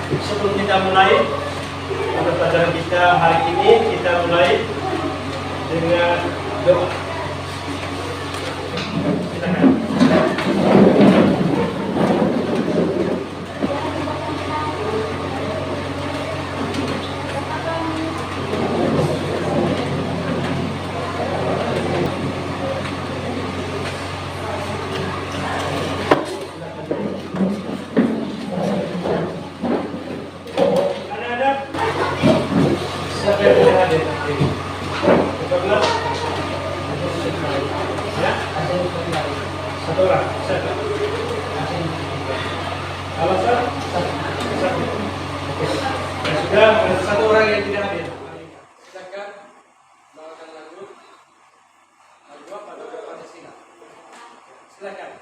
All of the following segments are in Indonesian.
Sebelum kita mulai pada pelajaran kita hari ini, kita mulai dengan doa. Silakan. Siapa yang boleh hadir? Coba. Ya? Satu orang. Siapa? Kalau satu? Satu. Oke. Ya sudah, ada satu orang yang tidak hadir. Silakan bawakan lagu. Lagu apa? Lagu Pancasila. Silakan.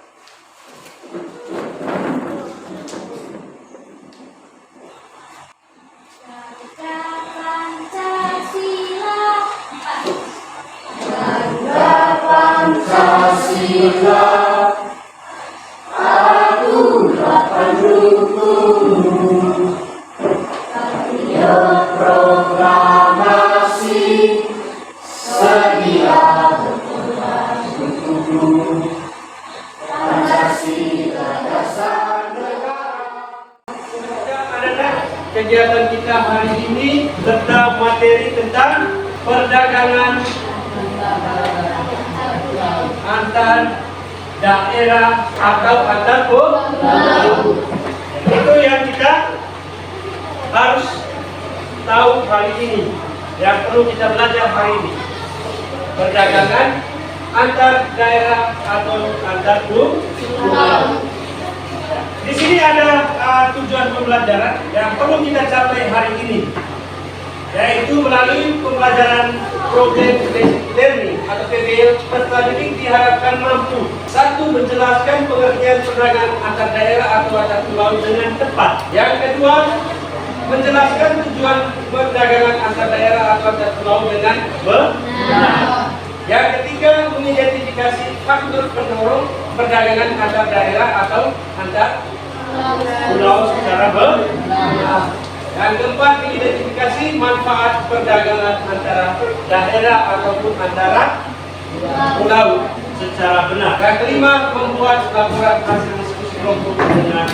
Pancasila, akulah pendukung, patriot proklamasi, sedia berkorban untukmu. Pancasila dasar negara. Adalah kegiatan kita hari ini tentang materi tentang perdagangan antar daerah atau antar pulau. Itu yang kita harus tahu hari ini, yang perlu kita belajar hari ini. Perdagangan antar daerah atau antar pulau. Di sini ada tujuan pembelajaran yang perlu kita capai hari ini, yaitu melalui pembelajaran Project Basic Learning atau PBL, peserta didik diharapkan mampu: satu, menjelaskan pengertian perdagangan antar daerah atau antar pulau dengan tepat. Yang kedua, menjelaskan tujuan perdagangan antar daerah atau antar pulau dengan benar. Yang ketiga, mengidentifikasi faktor pendorong perdagangan antar daerah atau antar pulau secara benar. Yang keempat, mengidentifikasi manfaat perdagangan antara daerah ataupun antara pulau secara benar. Yang kelima, membuat laporan hasil diskusi kelompok dengan benar.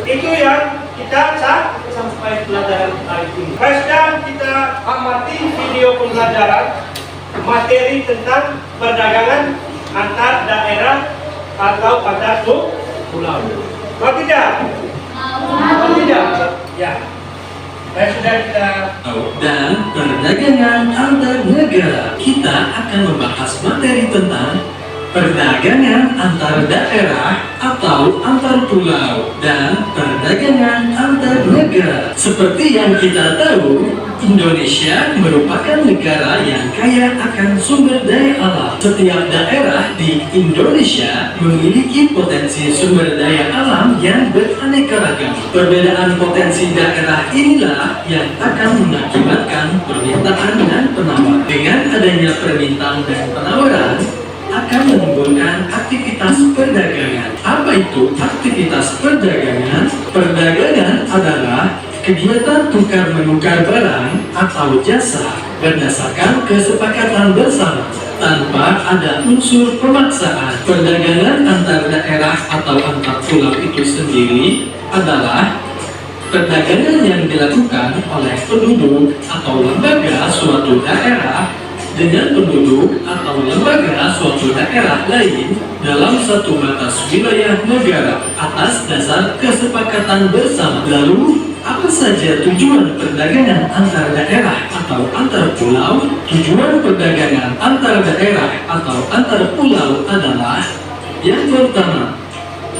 Itu yang kita sampai pelajaran hari ini. Sekarang kita amati video pembelajaran materi tentang perdagangan antar daerah atau antar pulau. Mau tidak? Mau tidak? Ya. Baik, sudah kita. Dan perdagangan antar negara. Kita akan membahas materi tentang perdagangan antar daerah atau antar pulau dan perdagangan antar negara. Seperti yang kita tahu, Indonesia merupakan negara yang kaya akan sumber daya alam. Setiap daerah di Indonesia memiliki potensi sumber daya alam yang beraneka ragam. Perbedaan potensi daerah inilah yang akan mengakibatkan permintaan dan penawaran. Dengan adanya permintaan dan penawaran, akan menimbulkan aktivitas perdagangan. Apa itu aktivitas perdagangan? Perdagangan adalah kegiatan tukar-menukar barang atau jasa berdasarkan kesepakatan bersama tanpa ada unsur pemaksaan. Perdagangan antar daerah atau antar pulau itu sendiri adalah perdagangan yang dilakukan oleh penduduk atau lembaga suatu daerah dengan penduduk atau lembaga suatu daerah lain dalam satu batas wilayah negara atas dasar kesepakatan bersama. Lalu, apa saja tujuan perdagangan antar daerah atau antar pulau? Tujuan perdagangan antar daerah atau antar pulau adalah: yang pertama,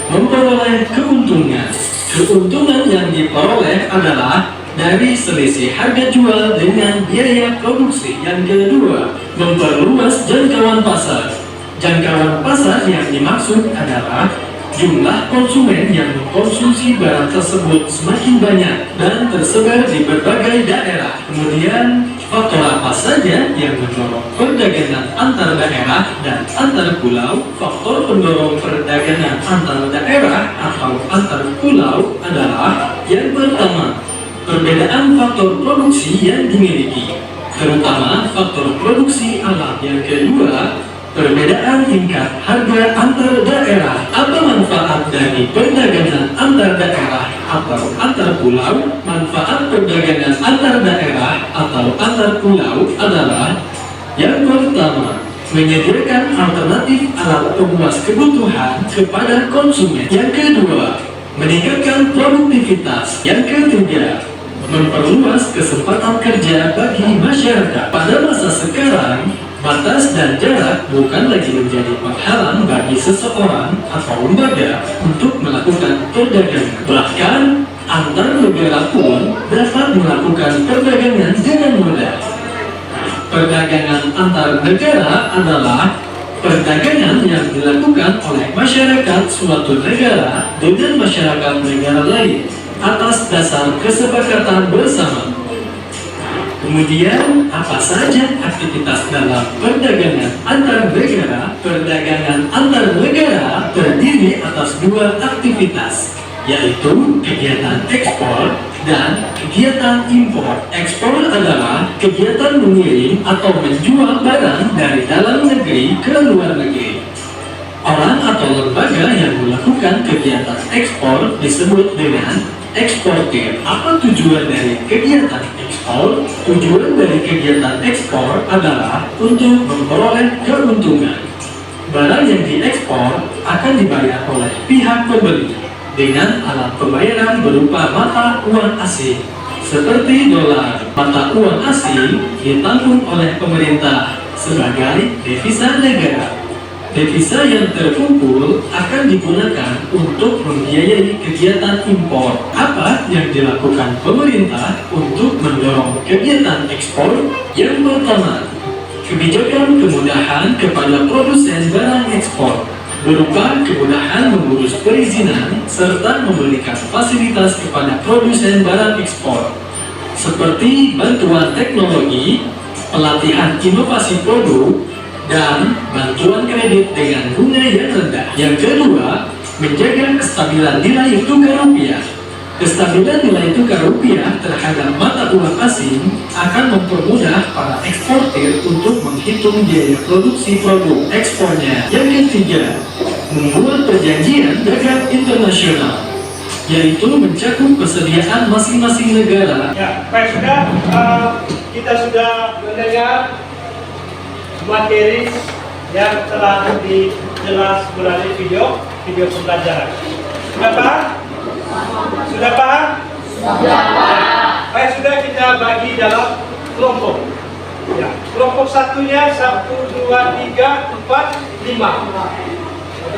memperoleh keuntungan. Keuntungan yang diperoleh adalah dari selisih harga jual dengan biaya produksi. Yang kedua, memperluas jangkauan pasar. Jangkauan pasar yang dimaksud adalah jumlah konsumen yang mengkonsumsi barang tersebut semakin banyak dan tersebar di berbagai daerah. Kemudian, faktor apa saja yang mendorong perdagangan antar daerah dan antar pulau? Faktor pendorong perdagangan antar daerah atau antar pulau adalah: yang faktor produksi yang dimiliki, terutama faktor produksi alat. Yang kedua, perbedaan tingkat harga antar daerah atau manfaat dari perdagangan antar daerah atau antar pulau. Manfaat perdagangan antar daerah atau antar pulau adalah yang pertama, menyediakan alternatif alat pemuas kebutuhan kepada konsumen. Yang kedua, meningkatkan produktivitas. Yang ketiga, memperluas kesempatan kerja bagi masyarakat. Pada masa sekarang, batas dan jarak bukan lagi menjadi penghalang bagi seseorang atau lembaga untuk melakukan perdagangan. Bahkan, antar negara pun dapat melakukan perdagangan dengan mudah. Perdagangan antar negara adalah perdagangan yang dilakukan oleh masyarakat suatu negara dengan masyarakat negara lain atas dasar kesepakatan bersama. Kemudian, apa saja aktivitas dalam perdagangan antar negara? Perdagangan antar negara terdiri atas dua aktivitas, yaitu kegiatan ekspor dan kegiatan impor. Ekspor adalah kegiatan mengirim atau menjual barang dari dalam negeri ke luar negeri. Orang atau lembaga yang melakukan kegiatan ekspor disebut dengan eksportir. Apa tujuan dari kegiatan ekspor? Tujuan dari kegiatan ekspor adalah untuk memperoleh keuntungan. Barang yang diekspor akan dibayar oleh pihak pembeli dengan alat pembayaran berupa mata uang asing seperti dolar. Mata uang asing ditanggung oleh pemerintah sebagai devisa negara. Devisa yang terkumpul akan digunakan untuk membiayai kegiatan impor. Apa yang dilakukan pemerintah untuk mendorong kegiatan ekspor? Yang pertama, kebijakan kemudahan kepada produsen barang ekspor berupa kemudahan mengurus perizinan serta memberikan fasilitas kepada produsen barang ekspor seperti bantuan teknologi, pelatihan inovasi produk, dan bantuan kredit dengan bunga yang rendah. Yang kedua, menjaga kestabilan nilai tukar rupiah. Kestabilan nilai tukar rupiah terhadap mata uang asing akan mempermudah para eksportir untuk menghitung biaya produksi produk ekspornya. Yang ketiga, membuat perjanjian dagang internasional, yaitu mencakup kesediaan masing-masing negara. Ya, baik, kita sudah mendengar materi yang telah dijelas melalui video pembelajaran. Sudah paham? Sudah paham? Baik, sudah kita bagi dalam kelompok. Ya, kelompok satunya 1, 2, 3, 4, 5.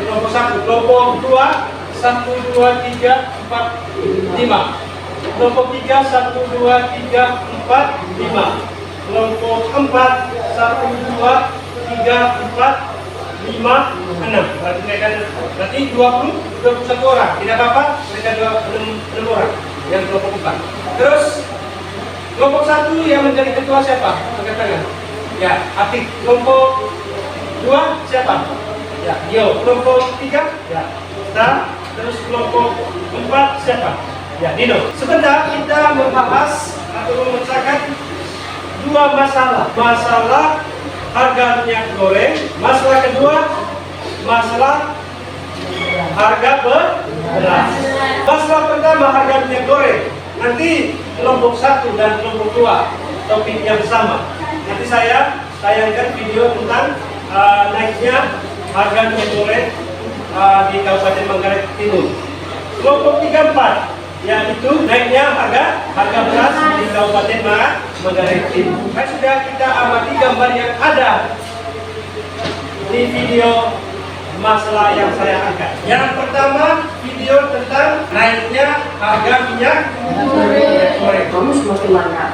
Kelompok 1, kelompok 2 1, 2, 3, 4, 5. Kelompok 3 1, 2, 3, 4, 5. Kelompok 4 1, 2, 3, 4, 5, 6. Berarti 21 orang. Tidak apa-apa, mereka 6 orang yang kelompok 4. Terus kelompok 1 yang menjadi ketua siapa? Angkat tangan. Ya, Atik. Kelompok 2 siapa? Ya, Dio. Kelompok 3 ya, Star. Terus kelompok 4 siapa? Ya, Dino. Sebentar kita membahas atau memecahkan dua masalah. Masalah harga minyak goreng. Masalah kedua, masalah harga beras. Masalah pertama harga minyak goreng. Nanti kelompok 1 dan kelompok 2 topik yang sama. Nanti saya tayangkan video tentang naiknya harga minyak goreng di Kabupaten Manggarai Timur. Kelompok 3, 4 yaitu naiknya harga beras di Kabupaten Manggarai Timur. Sudah kita amati gambar yang ada di video masalah yang saya angkat. Yang pertama, video tentang naiknya harga minyak goreng. Kamu semakin langka.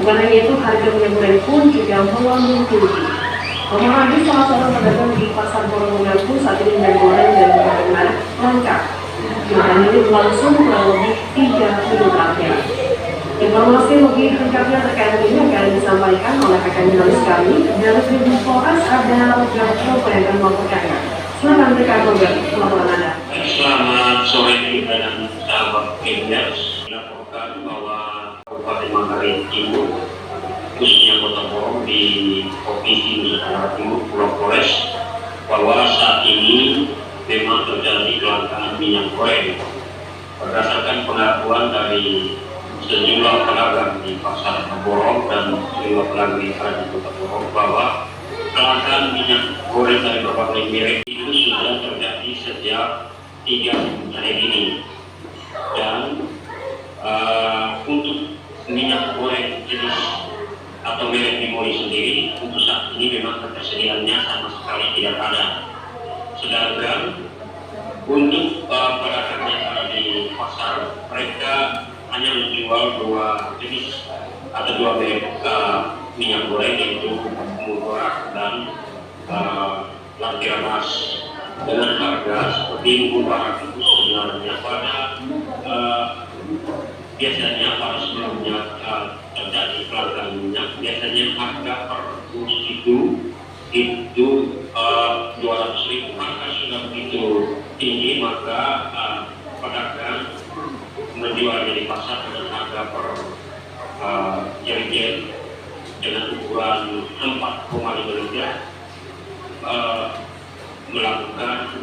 Bukan hanya itu, harga minyak goreng pun juga melambung tinggi. Romahadi, salah seorang pedagang di pasar Borong mengaku saat ini minyak goreng dan minyak merah langka. Jumlah ini berlangsung kurang lebih 3 minggu terakhir. Informasi lebih lengkapnya terkait ini akan disampaikan oleh rekan jurnalis kami dari Tribun Polres, ada Roberto yang akan melaporkannya. Silakan rekan Robert, laporan Anda. Selamat sore dan sahabat media. Dilaporkan bahwa Kabupaten Manggarai Timur, khususnya Kota Porong di Provinsi Nusa Tenggara Timur, Pulau Flores, bahwa saat ini memang terjadi kelangkaan minyak goreng. Berdasarkan pengakuan dari sejumlah pedagang di pasar Borong dan sejumlah pedagang di Kota Porong bahwa kelangkaan minyak goreng dari berbagai merek itu sudah terjadi sejak 3 minggu terakhir ini. Dan untuk minyak goreng jenis atau merek Dimori sendiri untuk saat ini memang ketersediaannya sama sekali tidak ada. Sedangkan untuk pedagang yang ada di pasar, mereka hanya menjual 2 jenis atau 2 merek minyak goreng, yaitu Murah dan Lantiramas, dengan harga seperti Murah itu sebenarnya biasanya pada sebelumnya terjadi kelangkaan minyak, biasanya harga per dus itu 200.000, maka sudah begitu tinggi, maka pedagang menjualnya di pasar dengan harga per jerigen dengan ukuran 4,5 liter, melakukan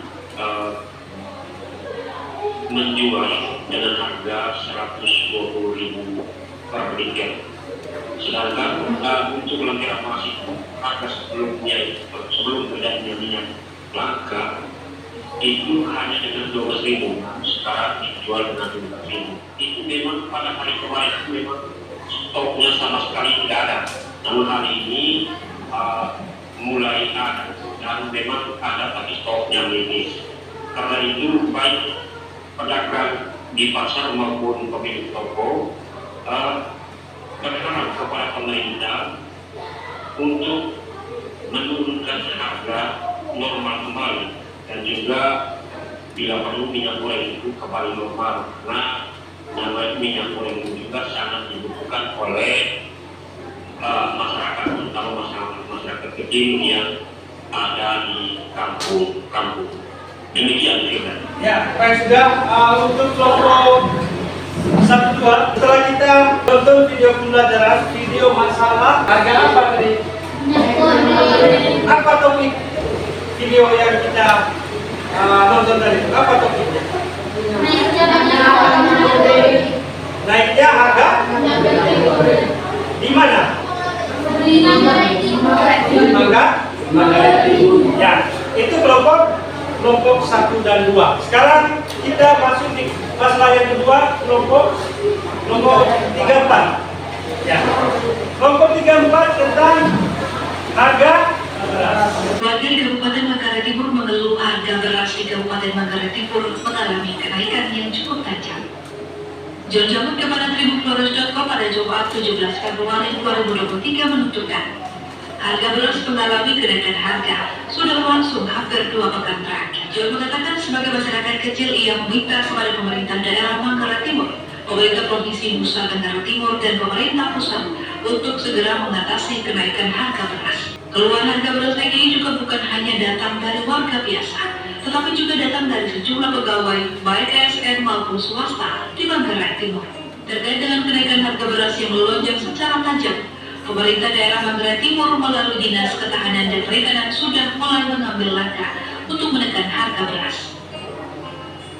menjual dengan harga 120.000 per liter. Sedangkan untuk Lentera Mas itu harga sebelum terjadinya minyak langka itu hanya dengan 12.000, sekarang dijual dengan 12.000. Itu memang pada hari kemarin itu memang stoknya sama sekali tidak ada. Namun hari ini mulai ada dan memang ada tapi stoknya menipis. Karena itu baik pedagang di pasar maupun pemilik toko berharap kepada pemerintah untuk menurunkan harga normal kembali, dan juga bila perlu minyak goreng itu kembali normal, karena namanya minyak goreng itu juga sangat dibutuhkan oleh masyarakat, terutama masyarakat kecil yang ada di kampung-kampung. Demikian kira. Ya, baik, sudah untuk kelompok 1, 2, setelah kita nonton video pembelajaran, video masalah harga apa tadi? Apa topik video yang kita nonton tadi? Apa topiknya? Naiknya harga? Di mana? Di Manggarai Timur. Ya, itu kelompok 1 dan 2. Sekarang kita masuk di masalah yang kedua, kelompok nomor 34. Ya. Kelompok 34 tentang harga beras. Warga di Kabupaten Manggarai Timur mengeluh harga beras di Kabupaten Manggarai Timur mengalami kenaikan yang cukup tajam. Jurnal kepada tribunflores.com pada Jumat 17 Februari 2023 menunjukkan harga beras mengalami kenaikan harga sudah berlangsung hampir 2 pekan terakhir. John mengatakan sebagai masyarakat kecil ia meminta kepada pemerintah daerah Manggarai Timur, pemerintah Provinsi Nusa Tenggara Timur dan pemerintah pusat untuk segera mengatasi kenaikan harga beras. Keluhan harga beras naik ini juga bukan hanya datang dari warga biasa, tetapi juga datang dari sejumlah pegawai baik ASN maupun swasta di Manggarai Timur. Terkait dengan kenaikan harga beras yang melonjak secara tajam, pemerintah daerah Manggarai Timur melalui Dinas Ketahanan dan Perikanan sudah mulai mengambil langkah untuk menekan harga beras.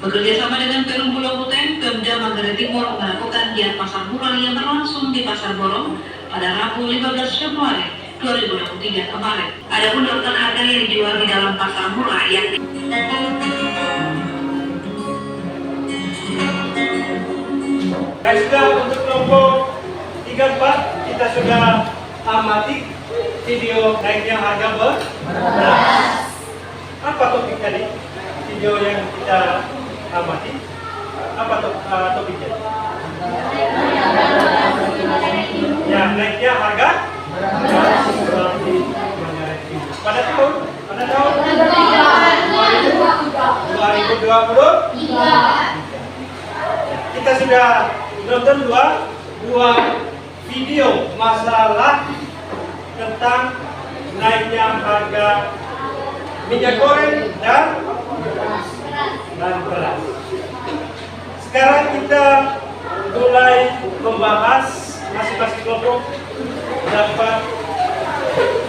Bekerja sama dengan Perum Pulau Ruteng, Pemda Manggarai Timur melakukan giat pasar murah yang berlangsung di Pasar Borong pada Rabu 15 Februari 2023 kemarin. Adapun daftar harga yang dijual di dalam pasar murah yakni Baik, sudah untuk kelompok 34 kita sudah amati video naiknya harga beras. Apa topik tadi? Video yang kita amati. Apa topiknya? Ya, naiknya harga beras di Manggarai Timur. Pada tahun 2023. Kita sudah nonton dua video masalah tentang naiknya harga minyak goreng dan beras. Sekarang kita mulai membahas masing-masing kelompok dapat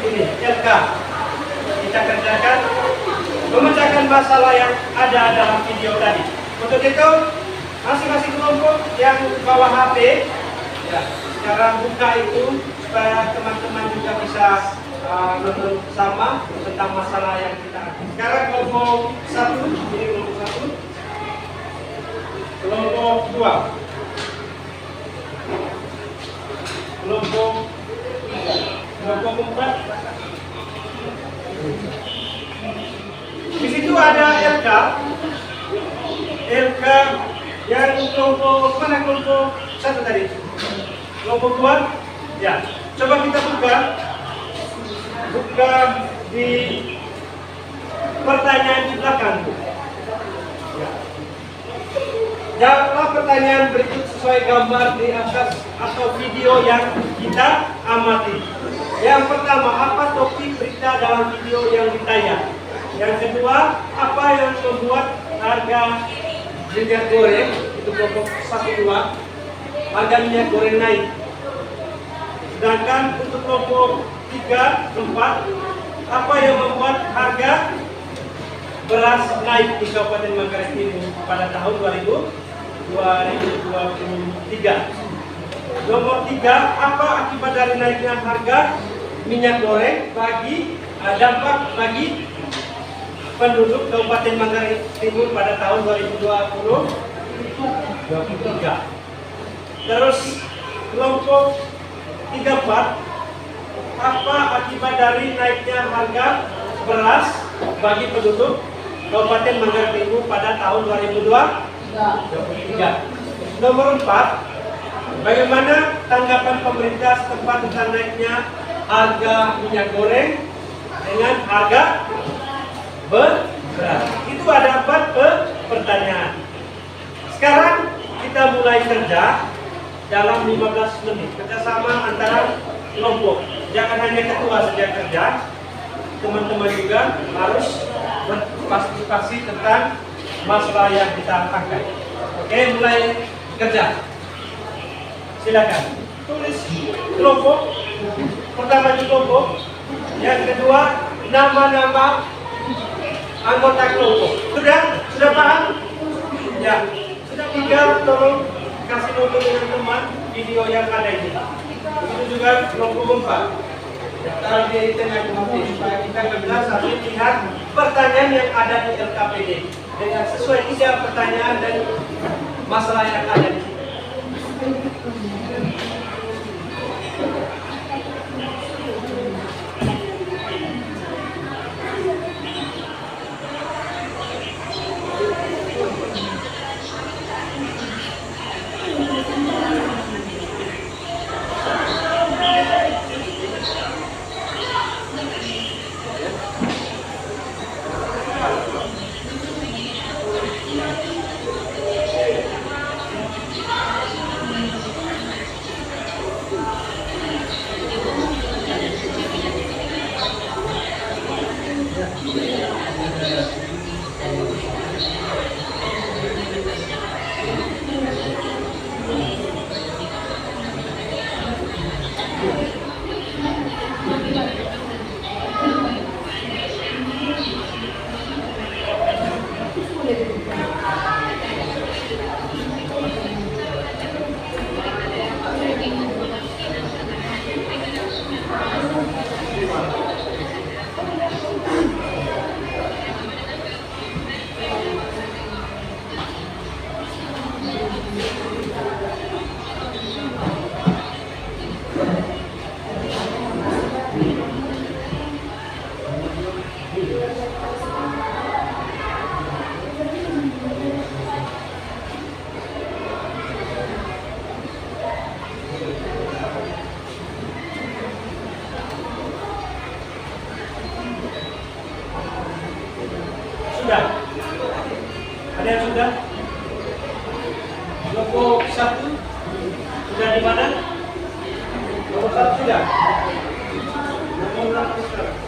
ini LK. Kita kerjakan memecahkan masalah yang ada dalam video tadi. Untuk itu masing-masing kelompok yang bawa HP ya, sekarang buka itu supaya teman-teman juga bisa nonton sama tentang masalah yang kita ada. Sekarang kelompok 1, ini kelompok 1, kelompok 2, kelompok 3, kelompok 4. Di situ ada LK yang kelompok mana, kelompok 1 tadi, kelompok 2 ya. Coba kita buka di pertanyaan di belakang. Ya. Jawablah pertanyaan berikut sesuai gambar di atas atau video yang kita amati. Yang pertama, apa topik berita dalam video yang ditayang? Yang kedua, apa yang membuat harga minyak goreng, itu kelompok 1, 2, harga minyak goreng naik? Sedangkan untuk kelompok 3, 4, apa yang membuat harga beras naik di Kabupaten Manggarai Timur pada tahun 2023? Nomor 3, apa akibat dari naiknya harga minyak goreng dampak bagi penduduk Kabupaten Manggarai Timur pada tahun 2023? Terus kelompok 3, 4, apa akibat dari naiknya harga beras bagi penduduk Kabupaten Manggarai Timur pada tahun 2023? Nomor 4, bagaimana tanggapan pemerintah setempat tentang naiknya harga minyak goreng dengan harga beras? Itu ada 4 pertanyaan. Sekarang kita mulai kerja dalam 15 menit kerjasama antara kelompok. Jangan hanya ketua saja kerja, teman-teman juga harus berpartisipasi tentang masalah yang kita angkat. Oke, mulai kerja. Silakan tulis kelompok pertama di kelompok, yang kedua nama-nama anggota kelompok. Sudah paham? Ya, sudah. Tinggal tolong kasih nonton dengan teman video yang ada ini. Itu juga kelompok 4. Taruh di tengah kelompok supaya kita bisa sambil lihat pertanyaan yang ada di LKPD dengan sesuai isi pertanyaan dan masalah yang ada di sini. Sudah? Ada yang sudah? Kelompok 1 sudah di mana? Kelompok 1 sudah? Nomor berapa sekarang?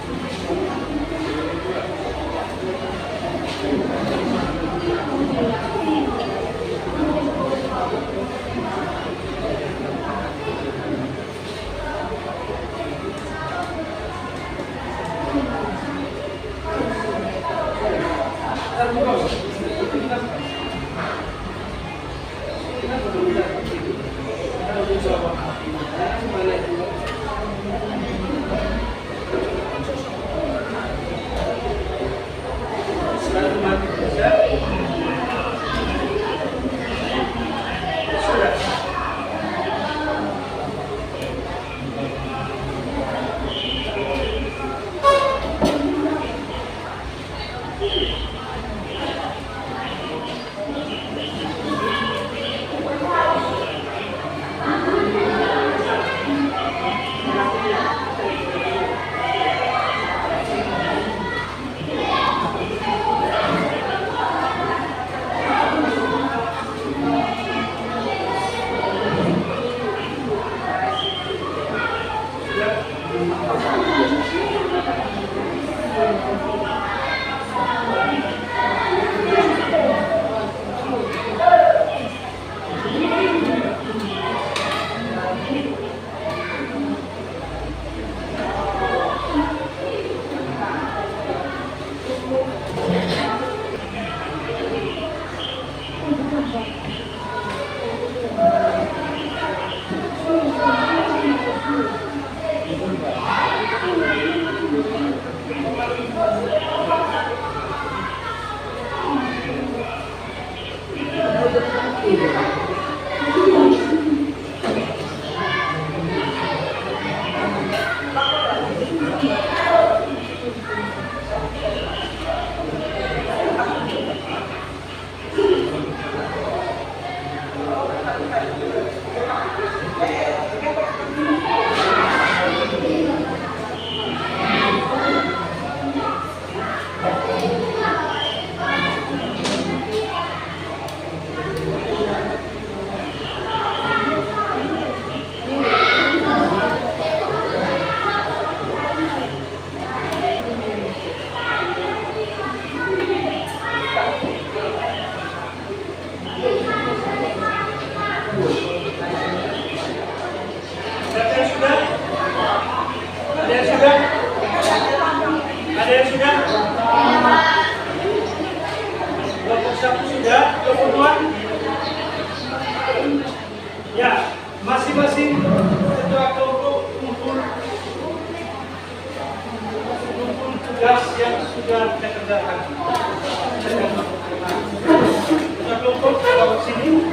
masing-masing ketua kelompok kumpul tugas yang sudah kita kerjakan. Ketua kelompok kalau sini.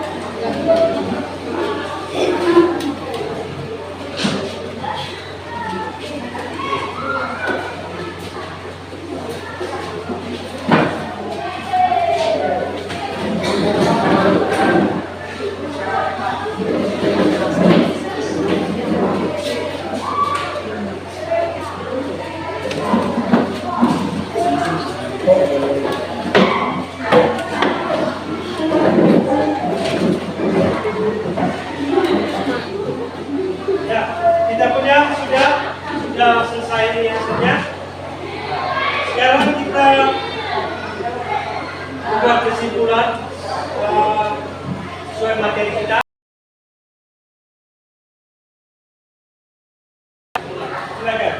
Ya, kita punya sudah selesai riasannya. Sekarang kita buat kesimpulan sesuai materi kita. Silakan.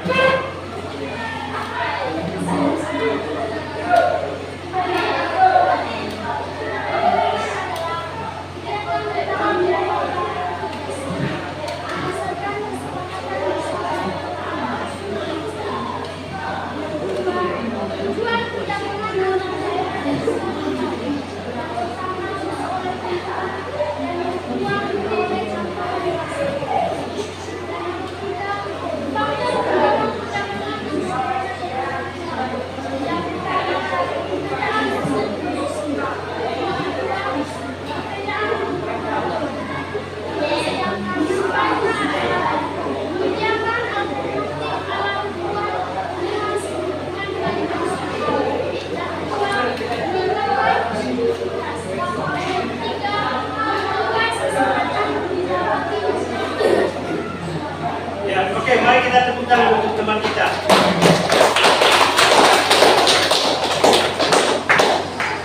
Ya, oke, mari kita tepuk tangan untuk teman kita.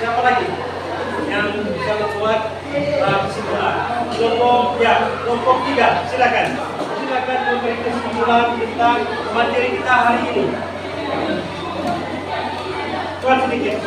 Siapa lagi yang bisa membuat kesimpulan? Kelompok 3, silakan. Silakan memberi kesimpulan tentang materi kita hari ini. Tuan sedikit.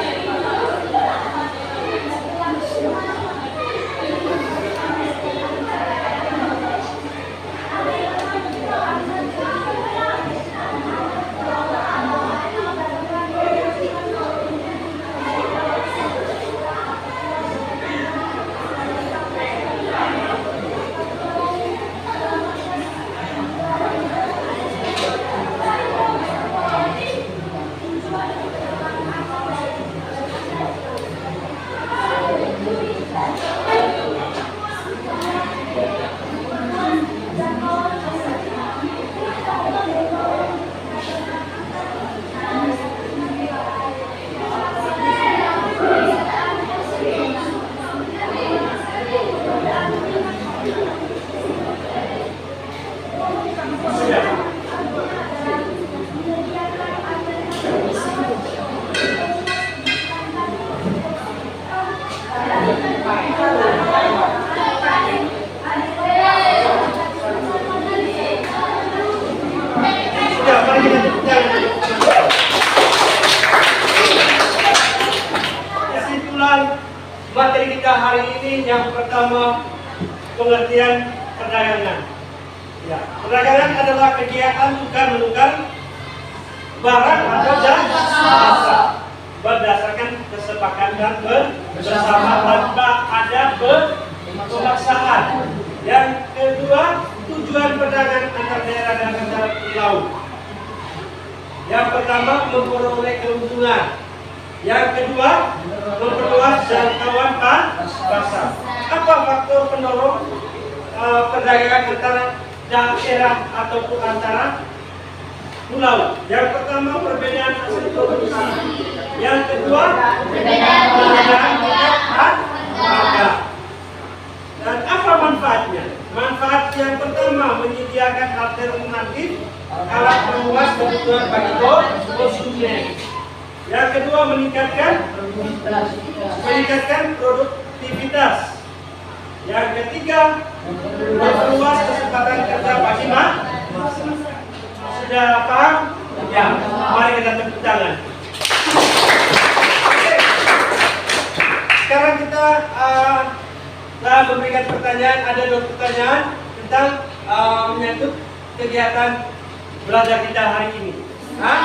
Kesimpulan materi kita hari ini yang pertama, pengertian perdagangan. Ya, perdagangan adalah kegiatan tukar-menukar barang atau jasa berdasarkan kesepakatan bersama tanpa ada pemaksaan. Yang kedua, tujuan perdagangan antar daerah dan antar pulau. Yang pertama, memperoleh keuntungan. Yang kedua, memperluas jangkauan pasar. Apa faktor pendorong perdagangan antara daerah ataupun antara pulau? Yang pertama, perbedaan hasil produksi. Yang kedua, perbedaan harga. Dan apa manfaatnya? Manfaat yang pertama, menyediakan alternatif alat meluas kebutuhan bagi konsumen. Yang kedua, meningkatkan produktivitas. Yang ketiga, memperluas kesempatan kerja bagi masyarakat. Sudah paham? Ya, mari kita tepuk tangan. Sekarang kita memberikan pertanyaan. Ada 2 pertanyaan tentang menyangkut kegiatan belajar kita hari ini. Hah?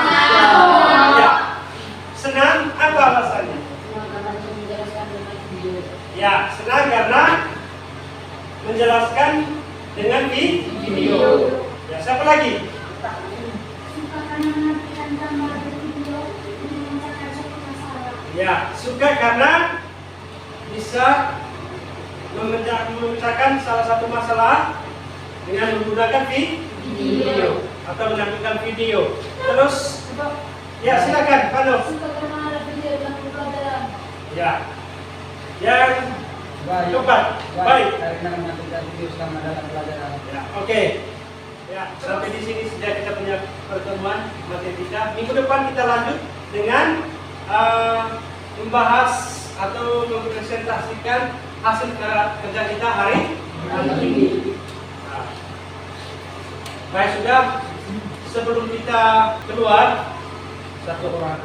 Ya. Senang apa alasannya? Ya, senang karena menjelaskan dengan video. Ya, siapa lagi? Ya, suka karena bisa memecahkan salah satu masalah dengan menggunakan video atau menampilkan video. Terus, ya silakan, Pano. Ya, yang keempat, baik. Ya, oke. Ya, sampai di sini sudah kita punya pertemuan materi kita. Minggu depan kita lanjut dengan membahas atau mempresentasikan hasil kerja kita hari ini. Nah, baik, sudah sebelum kita keluar, satu orang